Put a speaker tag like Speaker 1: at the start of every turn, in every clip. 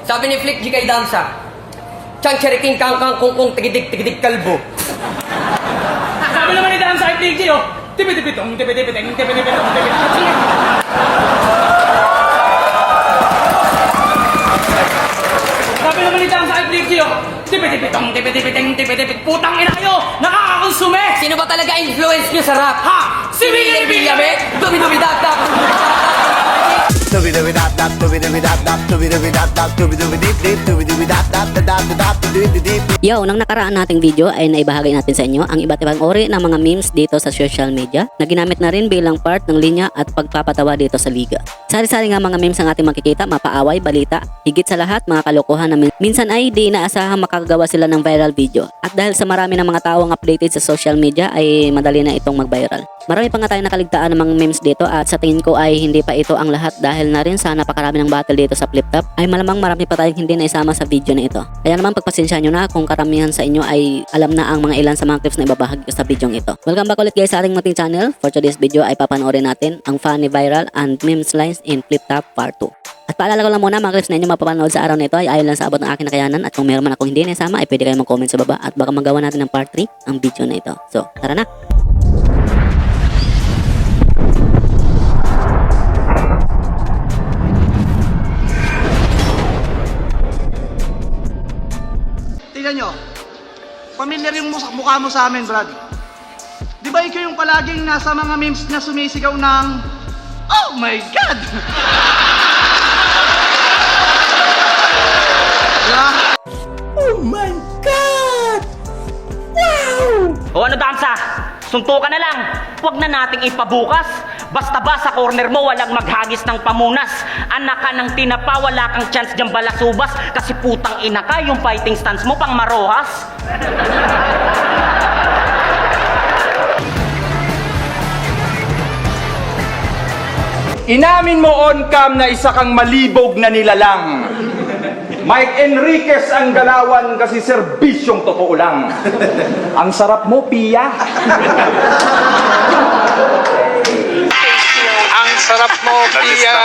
Speaker 1: Sabi ni Flick G kay Damsa, Chang chariking kangkang kungkung tigidig kalbo.
Speaker 2: Sabi naman ni Damsa kay Flick G, oh, tipi-tipitong, tipi-tipiteng, tipi-tipitong, tipi-tipitong. Sabi naman ni Damsa kay Flick G, oh, tipi-tipitong, tipi-tipiteng, tipi-tipit. Putang ina nyo, nakakakonsume!
Speaker 1: Sino ba talaga influence nyo sa rap?
Speaker 2: Ha! Si Willie Villame!
Speaker 1: Dumi-dumi-dap-dap!
Speaker 3: Yo, nang nakaraan nating video ay naibahagi natin sa inyo ang iba't ibang uri ng mga memes dito sa social media na ginamit na rin bilang part ng linya at pagpapatawa dito sa liga. Sari-sari nga mga memes ang ating makikita, mapaaway, balita, higit sa lahat mga kalokohan na minsan ay di inaasahang makakagawa sila ng viral video. At dahil sa marami ng mga tao ang updated sa social media ay madali na itong mag-viral. Marami pa nga tayong nakaligtaan ng mga memes dito at sa tingin ko ay hindi pa ito ang lahat dahil na rin sa napakarami ng battle dito sa Flip Top ay malamang marami pa tayong hindi na isama sa video na ito. Kaya naman pagpasensya nyo na kung karamihan sa inyo ay alam na ang mga ilan sa mga clips na ibabahagi ko sa video ito. Welcome back ulit guys sa ating munting channel. For today's video ay papanoorin natin ang funny viral and memes lines in Flip Top Part 2. At paalala ko lang muna mga clips na inyo mapapanood sa araw na ito ay ayon lang sa abot ng aking nakayanan at kung meron man akong hindi na isama ay pwede kayong mag-comment sa baba at baka magawa natin ng part 3 ang video na ito. So tara na!
Speaker 4: Tingnan nyo, pamilyar yung mukha mo sa amin, Brad. Di ba ikaw yung palaging nasa mga memes na sumisigaw ng oh my God! Diba?
Speaker 2: Oh my God! Wow!
Speaker 5: O ano Damsa? Suntukan na lang. Huwag na nating ipabukas. Basta ba sa corner mo walang maghagis ng pamunas? Anak ka ng tinapa, wala kang chance dyan balasubas. Kasi putang ina ka, yung fighting stance mo pang marohas.
Speaker 6: Inamin mo on cam na isa kang malibog na nilalang. Mike Enriquez ang galawan kasi serbisyong totoo lang. Ang sarap mo, Pia.
Speaker 7: Ang sarap mo, Pia.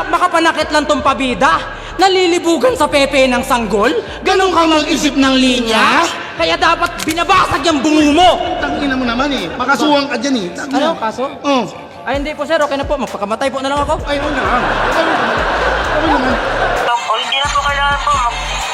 Speaker 2: Makapanakit lang tong pabida. Nalilibugan sa pepe ng sanggol. Ganon kang mag-isip ng linya. Kaya dapat binabasag yung bungo mo.
Speaker 4: Tangina mo naman eh. Makasuwang ka dyan eh.
Speaker 2: Ano? Kaso?
Speaker 4: Oh.
Speaker 2: Ay hindi po sir, okay na po. Magpakamatay po na lang ako.
Speaker 4: Ay, wala. Ano naman?
Speaker 5: O hindi na po kailangan po.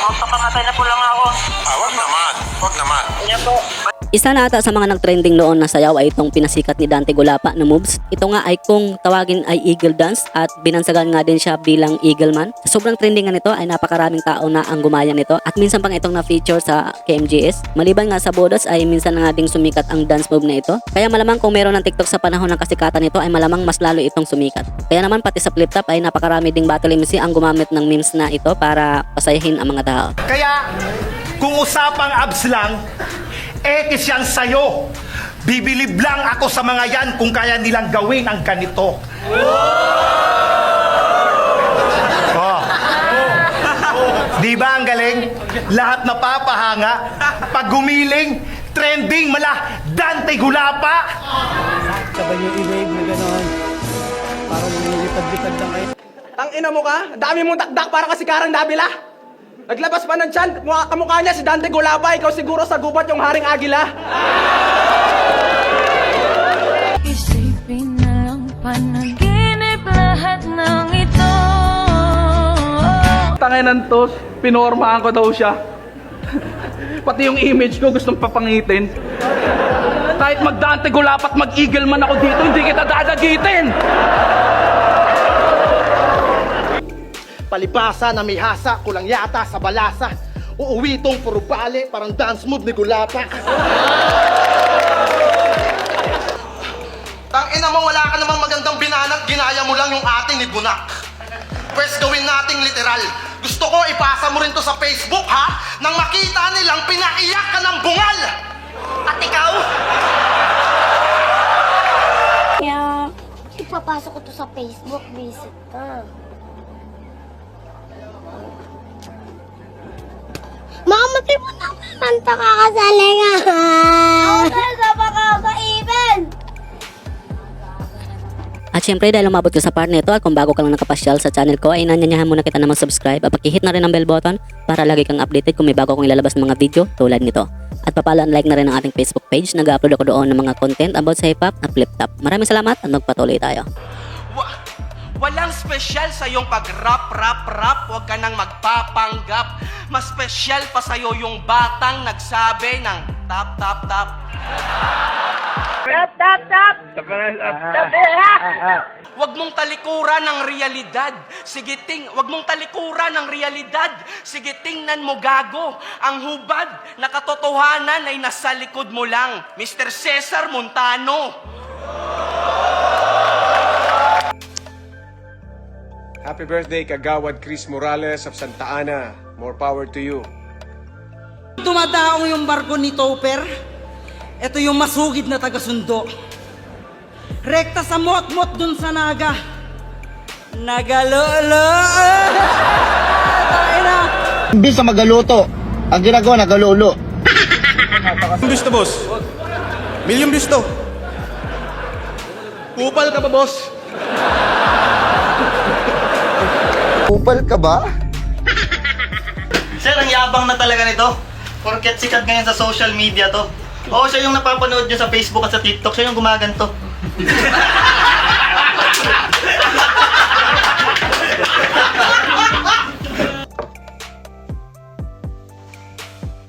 Speaker 5: Magpapamatay na po lang ako.
Speaker 7: Wag naman. Wag naman.
Speaker 5: Yan po.
Speaker 3: Isa na ata sa mga nag-trending noon na sayaw ay itong pinasikat ni Dante Gulapa na moves. Ito nga ay kung tawagin ay Eagle Dance at binansagan nga din siya bilang Eagle Man. Sobrang trendingan nito ay napakaraming tao na ang gumaya nito at minsan pang itong na-feature sa KMGS. Maliban nga sa bodas ay minsan na nga ding sumikat ang dance move na ito. Kaya malamang kung meron ng TikTok sa panahon ng kasikatan nito ay malamang mas lalo itong sumikat. Kaya naman pati sa Flip Top ay napakarami ding battle MC ang gumamit ng memes na ito para pasayahin ang mga tao.
Speaker 8: Kaya, kung usapang abs lang, ekis yan sa'yo. Bibilib lang ako sa mga yan kung kaya nilang gawin ang ganito. Oh. Di ba ang galing? Lahat napapahanga. Pag gumiling, trending mala Dante Gulapa.
Speaker 2: Sabay yung i-wave na gano'n. Parang nilipad-lipad lang kayo. Tangina mo ka? Dami mong dakdak para kasi karang dabila. Naglabas pa ng tiyan, kamukha niya si Dante Gulapa, ikaw siguro sa gubat yung Haring Agila.
Speaker 9: Isipin na lang panaginip lahat ng ito.
Speaker 4: Tanginan to, pinormahan ko daw siya. Pati yung image ko gustong papangitin. Kahit mag-Dante Gulapa at mag-Eagle man ako dito, hindi kita dadagitin! Palibasa na may hasa, kulang yata sa balasa. Uuwi tong puro bale, parang dance move ni Gulapa. Tangina mo, wala ka namang magandang binanat, ginaya mo lang yung atin ni Bunak. Pwes gawin nating literal. Gusto ko ipasa mo rin to sa Facebook, ha? Nang makita nilang pinaiyak ka ng bungal! At ikaw?
Speaker 10: Kaya, ipapasok ko to sa Facebook, visit ka. Mamatay mo naman, kakakasalingan! Ako na sa makakaibin!
Speaker 3: At syempre dahil umabot ka sa part nito at kung bago ka lang nakapasyal sa channel ko ay nanyanyahan muna kita na mag-subscribe at pakihit na rin ang bell button para lagi kang updated kung may bago akong ilalabas na mga video tulad nito. At papalo and like na rin ang ating Facebook page, nag-upload ako doon ng mga content about sa hip-hop at flip-top. Maraming salamat at magpatuloy tayo.
Speaker 2: Walang special sa iyong pag-rap. Huwag ka nang magpapanggap. Mas special pa sa'yo yung batang nagsabi ng tap. Tap. Huwag mong talikuran ng realidad. Huwag mong talikuran ng realidad. Sige, tingnan mo gago. Ang hubad na katotohanan ay nasa likod mo lang. Mr. Cesar Montano.
Speaker 7: Happy birthday, Kagawad Chris Morales of Santa Ana. More power to you.
Speaker 11: Dumadaong yung barko ni Topper. Ito yung masugid na taga-sundo. Rekta sa mot-mot dun sa naga. Nagalolo.
Speaker 8: Imbis na magaluto, ang ginagawa nagalolo.
Speaker 2: Views to, boss. Million views to. Kupal ka ba, boss?
Speaker 8: Upal ka ba?
Speaker 4: Sir, ang yabang na talaga nito. Porket sikat ngayon sa social media to. Oo, siya yung napapanood nyo sa Facebook at sa TikTok. Siya yung gumaganto.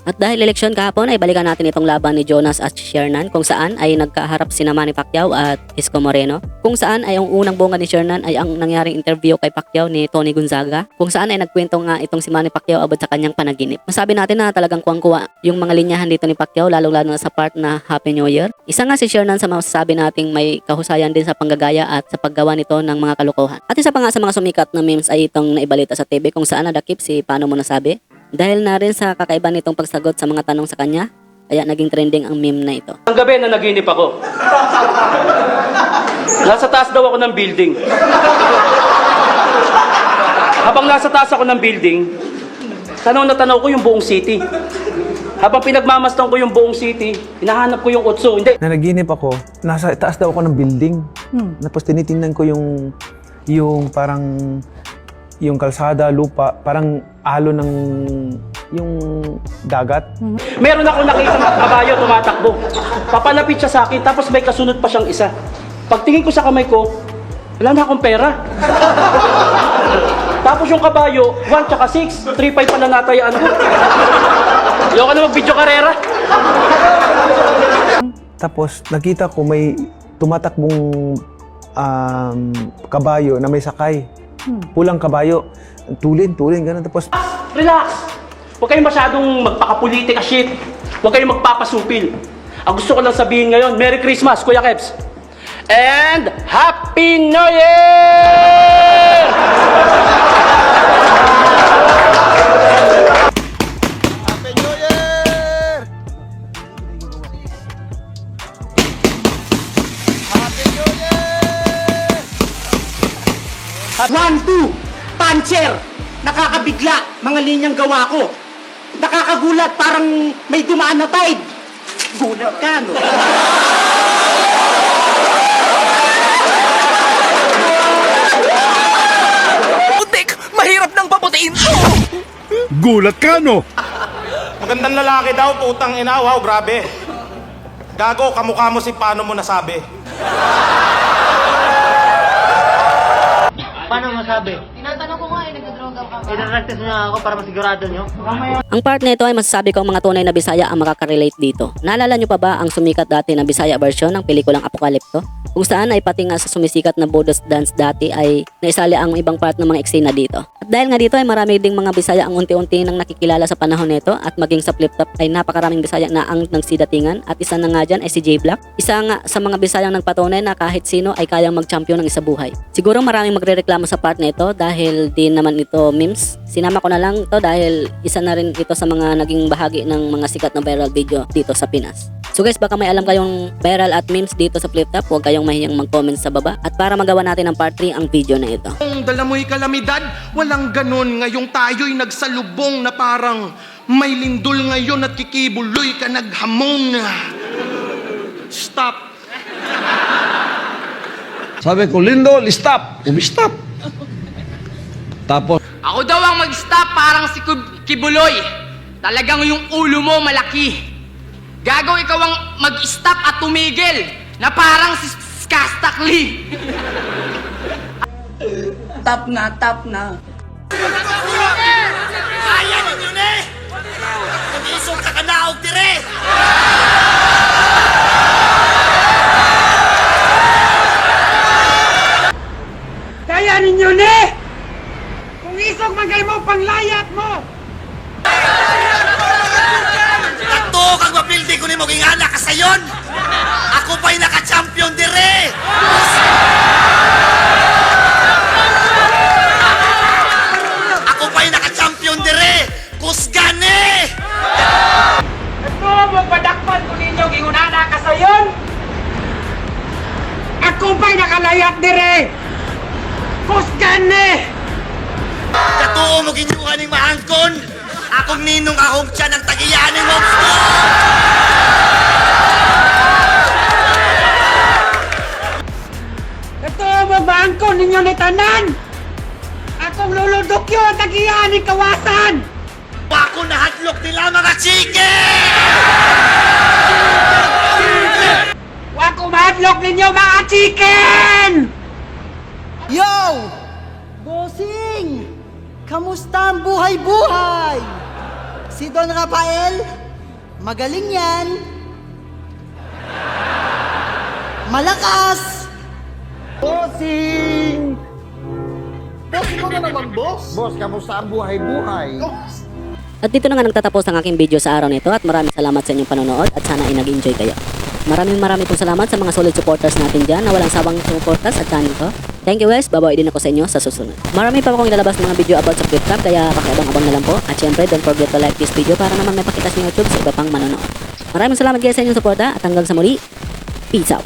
Speaker 3: At dahil eleksyon kahapon ay balikan natin itong laban ni Jonas at Shernan kung saan ay nagkaharap sina Manny Pacquiao at Isko Moreno. Kung saan ay ang unang bunga ni Shernan ay ang nangyaring interview kay Pacquiao ni Tony Gonzaga. Kung saan ay nagkwento nga itong si Manny Pacquiao about sa kanyang panaginip. Masabi natin na talagang kuwang-kuwa yung mga linyahan dito ni Pacquiao lalo-lalo na sa part na Happy New Year. Isa nga si Shernan sa masasabi nating may kahusayan din sa panggagaya at sa paggawa nito ng mga kalokohan. At isa pa nga sa mga sumikat na memes ay itong naibalita sa TV kung saan nadakip si Paano Mo Nasabi. Dahil na rin sa kakaiba nitong pagsagot sa mga tanong sa kanya, kaya naging trending ang meme na ito.
Speaker 5: Ang gabi na naginip ako. Nasa taas daw ako ng building. Habang nasa taas ako ng building, tanaw na tanaw ko yung buong city. Habang pinagmamasdan ko yung buong city, hinahanap ko yung otso. Hindi.
Speaker 12: Nanaginip ako, nasa taas daw ako ng building. Tapos tinitingnan ko yung parang yung kalsada, lupa, parang alo ng yung dagat.
Speaker 5: Meron ako nakita ng kabayo tumatakbo. Papalapit siya sa akin, tapos may kasunod pa siyang isa. Pagtingin ko sa kamay ko, wala na akong pera. Tapos yung kabayo, 1 tsaka 6, 3-5 pala natayaan ko. Ayoko na mag-video karera.
Speaker 12: Tapos nakita ko may tumatakbong kabayo na may sakay. Pulang kabayo. Tulin, ganun. Tapos
Speaker 5: Relax! Huwag kayong masyadong magpakapolitika shit. Huwag kayong magpapasupil. Ang gusto ko lang sabihin ngayon, Merry Christmas, Kuya Kebs. And Happy New Year!
Speaker 8: Happy New Year! Happy New Year!
Speaker 11: 1, 2, puncher! Nakakabigla, mga linyang gawa ko. Nakakagulat, parang may dumaan na tide. Gulat ka, no?
Speaker 2: Putik! Mahirap nang paputiin to!
Speaker 8: Gulat ka, no?
Speaker 2: Magandang lalaki daw, putang ina. Wow, grabe. Gago, kamukha mo si Paano Mo Nasabi.
Speaker 11: Paano masabi?
Speaker 10: Tinatanong ko nga nagdodroga ka ba?
Speaker 11: Ineractis na ako para masigurado nyo.
Speaker 3: Ang part na ito ay masasabi ko ang mga tunay na Bisaya ang makakarelate dito. Naalala nyo pa ba ang sumikat dati na Bisaya version ng pelikulang Apokalipto? Kung saan ay pati nga sa sumisikat na Bodos Dance dati ay naisali ang ibang part ng mga eksena dito. At dahil nga dito ay marami ding mga Bisaya ang unti-unti nang nakikilala sa panahon nito at maging sa flip-top ay napakaraming Bisaya na ang nagsidatingan at isa na nga dyan ay si J Black. Isa nga sa mga Bisayang nagpatunay na kahit sino ay kayang mag-champion ng isa buhay. Siguro maraming magrereklamo sa part na ito dahil di naman ito memes. Sinama ko na lang ito dahil isa na rin ito sa mga naging bahagi ng mga sikat na viral video dito sa Pinas. So guys, baka may alam kayong viral at memes dito sa flip-top, huwag kayong mahiyang mag-comment sa baba at para magawa natin ng part 3 ang video na ito.
Speaker 2: Kung dala mo'y kalamidad, walang ganon. Ngayong tayo'y nagsalubong na parang may lindol ngayon at kikibuloy ka naghamon. Stop.
Speaker 13: Sabi ko, Lindol, stop. Umistop. Tapos,
Speaker 1: Ako daw ang mag-stop parang si Kibuloy. Talagang yung ulo mo malaki. Gago, ikaw ang mag-stop at tumigil na parang si Skastakli.
Speaker 11: Tap na.
Speaker 8: Kaya ninyo na eh! Nag-iisog ka kanaog dire!
Speaker 11: Kaya ninyo ni! Kung isog magay mo, panglayat mo!
Speaker 8: Nato kang mapildi ko ni mo gingana ka sayon! Ako pa'y naka-champion dire! Ako pa'y naka-champion dire! Kusgane!
Speaker 11: Ito, magpadakpan ko ninyo, gingunana ka sayon! Ako pa'y nakalayat dire! Kusgane!
Speaker 8: Katuo mo ginyuhan ng maangkon! Akong ninong ahong tiyan ang tagiyanin mo!
Speaker 11: Ito, magbangko ninyo ni tanan! Akong luludok yun, tagiyan ni kawasan!
Speaker 8: Ako nahadlok nila mga chike!
Speaker 11: Wako mahadlok ninyo mga chicken! Yo! Bossing! Kamusta ang buhay-buhay? Si Don Rafael? Magaling yan. Malakas!
Speaker 13: Bossing! Boss mo na naman, boss. Boss, kamusta ang buhay-buhay?
Speaker 3: At dito na nga nagtatapos ang aking video sa araw nito at maraming salamat sa inyong panonood at sana ay nag-enjoy kayo. Maraming pong salamat sa mga solid supporters natin dyan na walang sawang supporters at channel ko. Thank you guys, babawi din ako sa inyo sa susunod. Marami pa akong ilalabas mga video about sa Squid Trap kaya pakiabang-abang na lang po. At syempre, don't forget to like this video para naman may pakita sa YouTube sa iba pang manonood. Maraming salamat guys sa inyong suporta at hanggang sa muli, peace out!